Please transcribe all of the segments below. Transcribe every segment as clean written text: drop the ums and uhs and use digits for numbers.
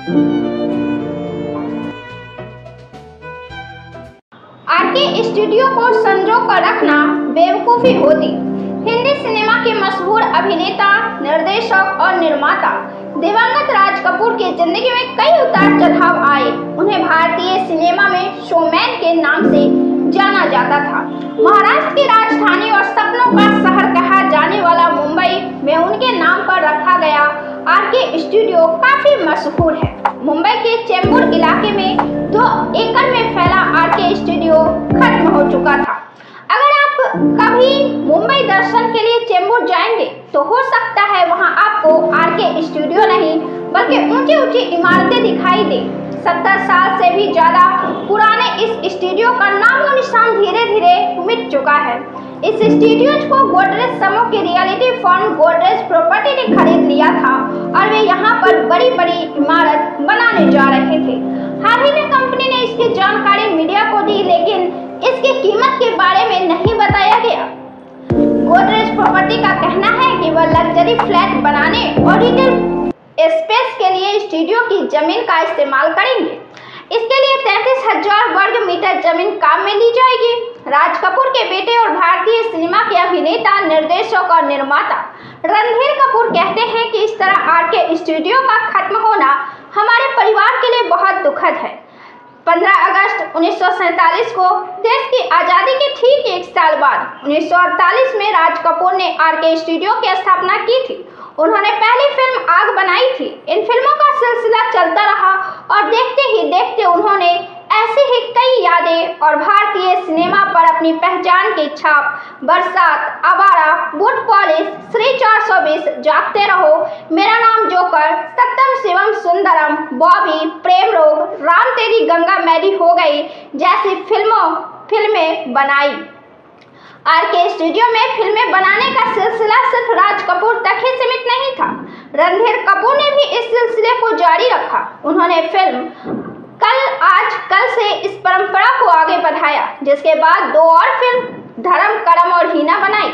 RK studio को संजो कर रखना बेवकूफ़ी होती। हिंदी सिनेमा के मशहूर अभिनेता, निर्देशक और निर्माता दिवंगत राज कपूर की जिंदगी में कई उतार चढ़ाव आए। उन्हें भारतीय सिनेमा में शोमैन के नाम से जाना जाता था। महाराष्ट्र की राजधानी और सपनों का शहर कहा जाने वाला मुंबई में उनके नाम पर रखा गया आरके स्टूडियो काफी मशहूर है। मुंबई के चेंबूर इलाके में 2 एकड़ में फैला आरके स्टूडियो खत्म हो चुका था। अगर आप कभी मुंबई दर्शन के लिए चेंबूर जाएंगे तो हो सकता है वहां आपको आरके स्टूडियो नहीं बल्कि ऊंची ऊंची इमारतें दिखाई दे। 70 साल से भी ज्यादा पुराने इस स्टूडियो का नामो निशान धीरे धीरे मिट चुका है। इस स्टूडियो को गोदरेज समूह की रियलिटी फर्म गोदरेज प्रॉपर्टी ने खरीद लिया था और वे यहाँ पर बड़ी बड़ी इमारत बनाने जा रहे थे। हाल ही में कंपनी ने इसकी जानकारी मीडिया को दी, लेकिन इसकी कीमत के बारे में नहीं बताया गया। गोदरेज प्रॉपर्टी का कहना है कि वह लग्जरी फ्लैट बनाने और रिटेल स्पेस के लिए स्टूडियो की जमीन का इस्तेमाल करेंगे। इसके लिए 33,000 वर्ग मीटर जमीन काम में ली जाएगी। राज कपूर के बेटे और भारतीय सिनेमा के अभिनेता, निर्देशक और निर्माता रणधीर कपूर कहते हैं कि इस तरह आरके स्टूडियो का खत्म होना हमारे परिवार के लिए बहुत दुखद है। 15 अगस्त 1947 को देश की आज़ादी के ठीक 1 साल बाद 1948 में राज कपूर ने आरके स्टूडियो की स्थापना की थी। उन्होंने पहली फिल्म आग बनाई थी। इन फिल्मों का सिलसिला चलता रहा और देखते ही देखते उन्होंने ऐसी ही कई यादें और भारतीय सिनेमा पर अपनी पहचान की छाप बरसात, आवारा, बूट पॉलिश, श्री 420, जागते रहो, मेरा नाम जोकर, सत्यम शिवम सुंदरम, बॉबी, प्रेम रोग, राम तेरी गंगा मैली हो गई जैसी फिल्में बनाई। आरके स्टूडियो में फिल्में बनाने का सिलसिला सिर्फ राज कपूर तक ही सीमित नहीं था। रणधीर कपूर ने भी इस सिलसिले को जारी रखा। उन्होंने फिल्म कल से इस परंपरा को आगे बढ़ाया, जिसके बाद 2 और फिल्म धर्म, करम और हीना बनाई।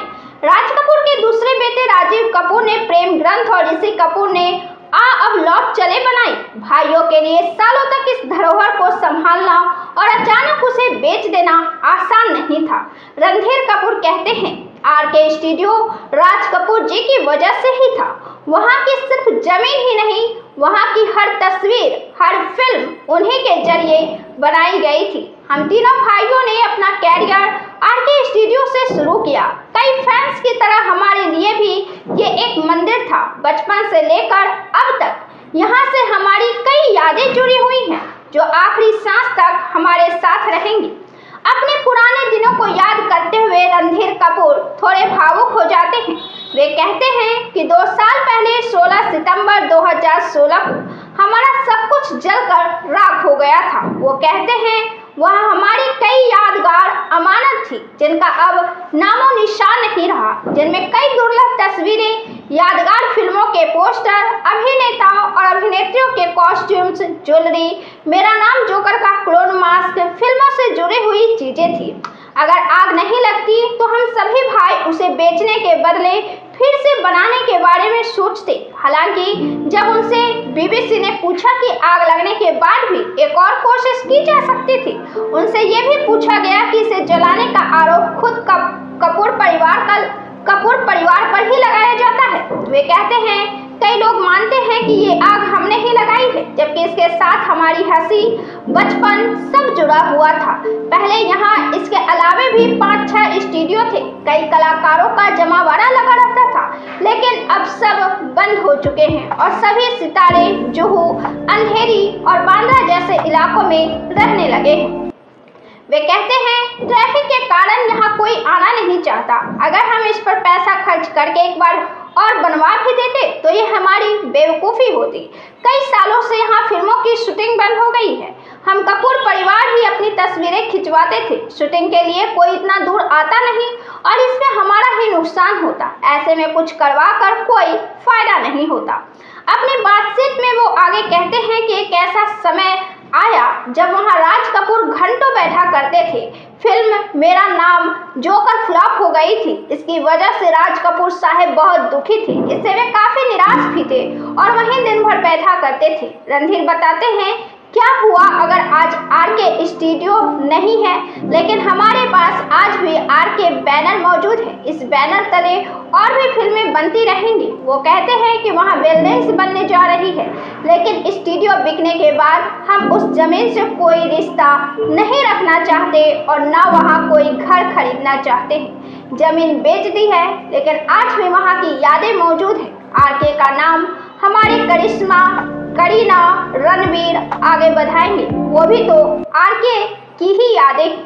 राज कपूर के दूसरे बेटे राजीव कपूर ने प्रेम ग्रंथ और ऋषि कपूर ने अब लौट चले बनाई। भाइयों के लिए सालों तक इस धरोहर को संभालना और अचानक उसे बेच देना आसान नहीं था। रणधीर कपूर कहते हैं, आरके स्टूडियो राज कपूर जी की वजह से ही था। वहाँ की सिर्फ जमीन ही नहीं, वहाँ की हर तस्वीर, हर फिल्म उन्हीं के जरिए बनाई गई थी। हम तीनों भाइयों ने अपना कैरियर आरके स्टूडियो से शुरू किया। कई फैंस की तरह हमारे लिए भी ये एक मंदिर था। बचपन से लेकर अब तक यहाँ से हमारी कई यादें जुड़ी हुई हैं जो आखिरी सांस तक हमारे साथ रहेंगी। अपने पुराने दिनों को याद करते हुए रणधीर कपूर थोड़े भावुक हो जाते हैं। वे कहते हैं कि 2 साल पहले 16 सितंबर 2016 को हमारा सब कुछ जलकर राख हो गया था। वो कहते हैं वह हमारी कई यादगार अमानत थी जिनका अब नामो निशान नहीं रहा, जिनमें कई दुर्लभ तस्वीरें, यादगार फिल्मों के पोस्टर, अभिनेताओं और अभिनेत्रियों के कॉस्ट्यूम्स, ज्वेलरी, मेरा नाम जोकर का क्लोन मास्क, फिल्मों से जुड़ी हुई चीजें थी। अगर आग नहीं लगती तो हम सभी भाई उसे बेचने के बदले फिर से बनाने के बारे में सोचते। हालांकि जब उनसे बीबीसी ने पूछा कि आग लगने के बाद भी एक और कोशिश की जा सकती थी, उनसे ये भी पूछा गया कि इसे जलाने का आरोप खुद कपूर परिवार पर ही लगाया जाता है। वे कहते हैं, कई लोग मानते हैं कि ये आग हमने ही लगाई है, जबकि इसके साथ हमारी हंसी, बचपन सब जुड़ा हुआ था। पहले यहाँ इसके अलावे भी 5-6 स्टूडियो थे। कई कलाकारों का जमावड़ा लगा रहता था, लेकिन अब सब बंद हो चुके हैं और सभी सितारे जुहू, अंधेरी और बांद्रा जैसे इलाकों में रहने लगे हैं। वे कहते हैं, ट्रैफिक के कारण यहाँ कोई आना नहीं चाहता। अगर हम इस पर पैसा खर्च करके एक बार और बनवा भी देते तो ये हमारी बेवकूफ़ी होती। कई सालों से यहाँ फिल्मों की शूटिंग बंद हो गई है। हम कपूर परिवार ही अपनी तस्वीरें खिंचवाते थे। शूटिंग के लिए कोई इतना दूर आता नहीं और इसमें हमारा ही नुकसान होता। ऐसे में कुछ करवा कर कोई फायदा नहीं होता। अपनी बातचीत में वो आगे कहते हैं कि एक ऐसा समय आया जब वहां राज कपूर घंटों बैठा करते थे। फिल्म मेरा नाम जोकर फ्लॉप हो गई थी। इसकी वजह से राज कपूर साहब बहुत दुखी थे। इससे वे काफी निराश भी थे और वहीं दिन भर बैठा करते थे। रणधीर बताते हैं, क्या हुआ अगर आज आरके स्टूडियो नहीं है, लेकिन हमारे पास आज भी आरके बैनर मौजूद है। इस बैनर तले और भी फिल्में बनती रहेंगी। वो कहते हैं कि वहाँ बिल्डिंग्स बनने जा रही है, लेकिन स्टूडियो बिकने के बाद हम उस जमीन से कोई रिश्ता नहीं रखना चाहते और न वहाँ कोई घर खरीदना चाहते हैं। जमीन बेच दी है, लेकिन आज भी वहाँ की यादें मौजूद है। आरके का नाम हमारी करिश्मा, करीना, रणवीर आगे बढ़ाएंगे। वो भी तो आरके की ही यादें।